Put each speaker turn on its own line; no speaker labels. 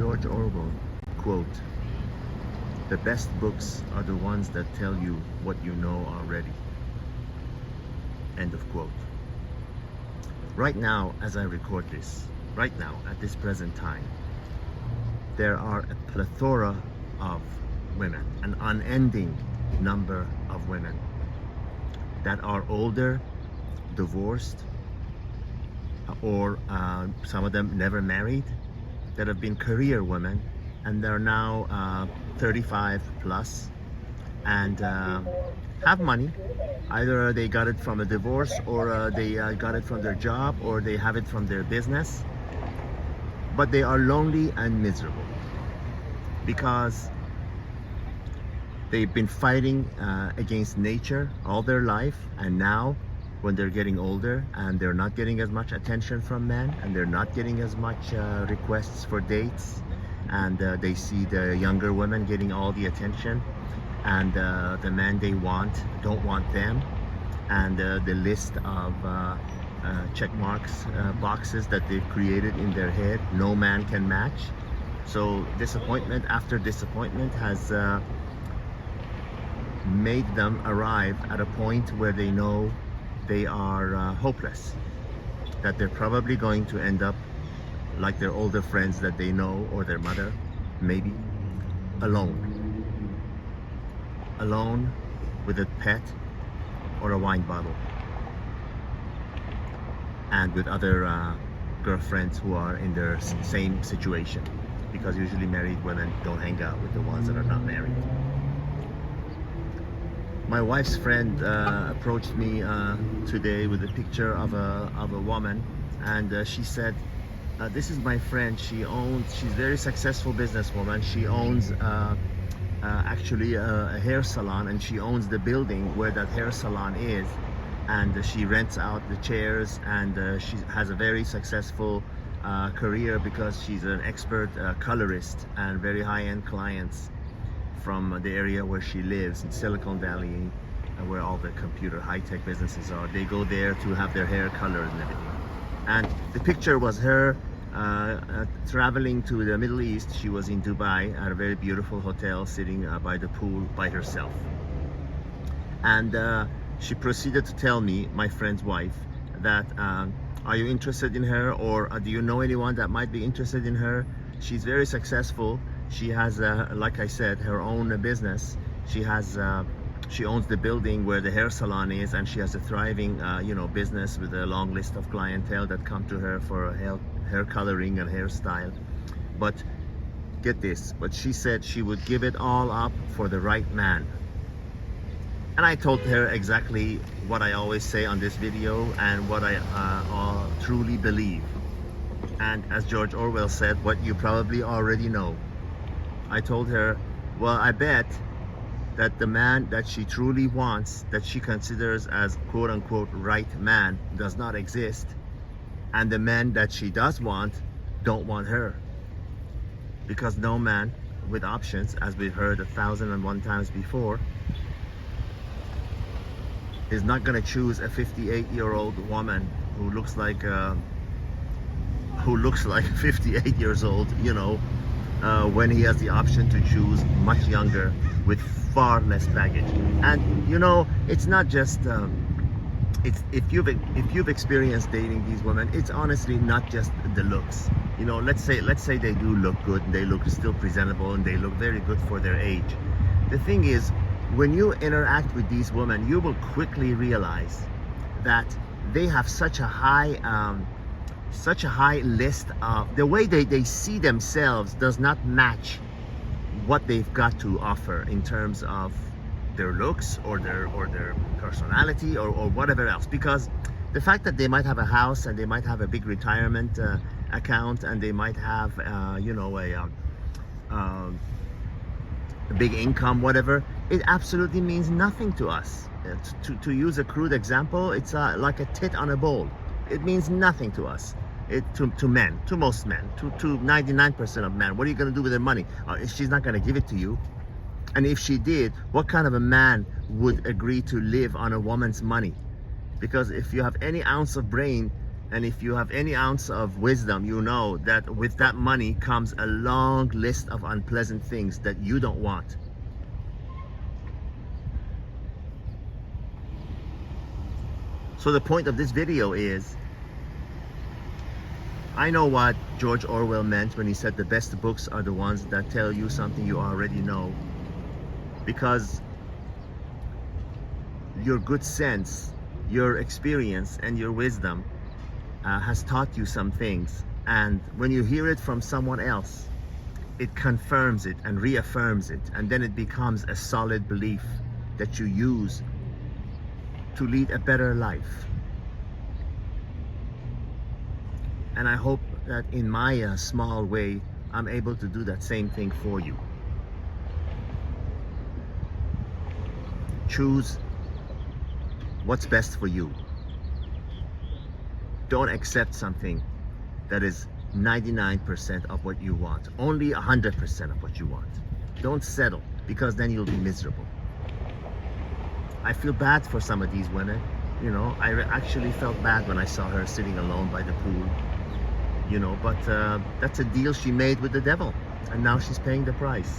George Orwell quote, "The best books are the ones that tell you what you know already." End of quote. Right now, as I record this, right now, at this present time, there are a plethora of women, an unending number of women that are older, divorced, or some of them never married, that have been career women, and they're now 35 plus and have money. Either they got it from a divorce, or they got it from their job, or they have it from their business, but they are lonely and miserable because they've been fighting against nature all their life, and now when they're getting older and they're not getting as much attention from men, and they're not getting as much requests for dates, and they see the younger women getting all the attention, and the men they want don't want them, and the list of check marks, boxes that they've created in their head, no man can match. So disappointment after disappointment has made them arrive at a point where they know they are hopeless, that they're probably going to end up like their older friends that they know, or their mother, maybe alone with a pet or a wine bottle, and with other girlfriends who are in their same situation, because usually married women don't hang out with the ones that are not married. My wife's friend approached me today with a picture of a woman, and she said, "This is my friend. She's a very successful businesswoman. She owns actually a hair salon, and she owns the building where that hair salon is, and she rents out the chairs, and she has a very successful career because she's an expert colorist and very high-end clients from the area where she lives in Silicon Valley, where all the computer high-tech businesses are. They go there to have their hair colored and everything." And the picture was her traveling to the Middle East. She was in Dubai at a very beautiful hotel, sitting by the pool by herself. And she proceeded to tell me, my friend's wife, that are you interested in her, or do you know anyone that might be interested in her? She's very successful. She has, like I said, her own business. She owns the building where the hair salon is, and she has a thriving, business with a long list of clientele that come to her for hair coloring and hairstyle. But get this, but she said she would give it all up for the right man. And I told her exactly what I always say on this video, and what I truly believe. And as George Orwell said, what you probably already know. I told her, well, I bet that the man that she truly wants, that she considers as quote-unquote right man, does not exist, and the men that she does want don't want her, because no man with options, as we've heard 1,001 times before, is not going to choose a 58-year-old woman who looks like 58 years old, when he has the option to choose much younger with far less baggage. And it's not just if you've experienced dating these women, it's honestly not just the looks. Let's say they do look good, and they look still presentable, and they look very good for their age. The thing is, when you interact with these women, you will quickly realize that they have such a high list of, the way they see themselves does not match what they've got to offer in terms of their looks or their personality or whatever else. Because the fact that they might have a house, and they might have a big retirement account, and they might have a big income, whatever, it absolutely means nothing to us. To use a crude example, it's like a tit on a bowl. It means nothing to us. To men, to most men, to 99% of men. What are you going to do with their money? She's not going to give it to you. And if she did, what kind of a man would agree to live on a woman's money? Because if you have any ounce of brain, And if you have any ounce of wisdom, you know that with that money comes a long list of unpleasant things that you don't want. So the point of this video is, I know what George Orwell meant when he said the best books are the ones that tell you something you already know. Because your good sense, your experience, and your wisdom has taught you some things. And when you hear it from someone else, it confirms it and reaffirms it. And then it becomes a solid belief that you use to lead a better life. And I hope that in my small way, I'm able to do that same thing for you. Choose what's best for you. Don't accept something that is 99% of what you want. Only 100% of what you want. Don't settle, because then you'll be miserable. I feel bad for some of these women. You know, I actually felt bad when I saw her sitting alone by the pool. You know, but that's a deal she made with the devil, and now she's paying the price.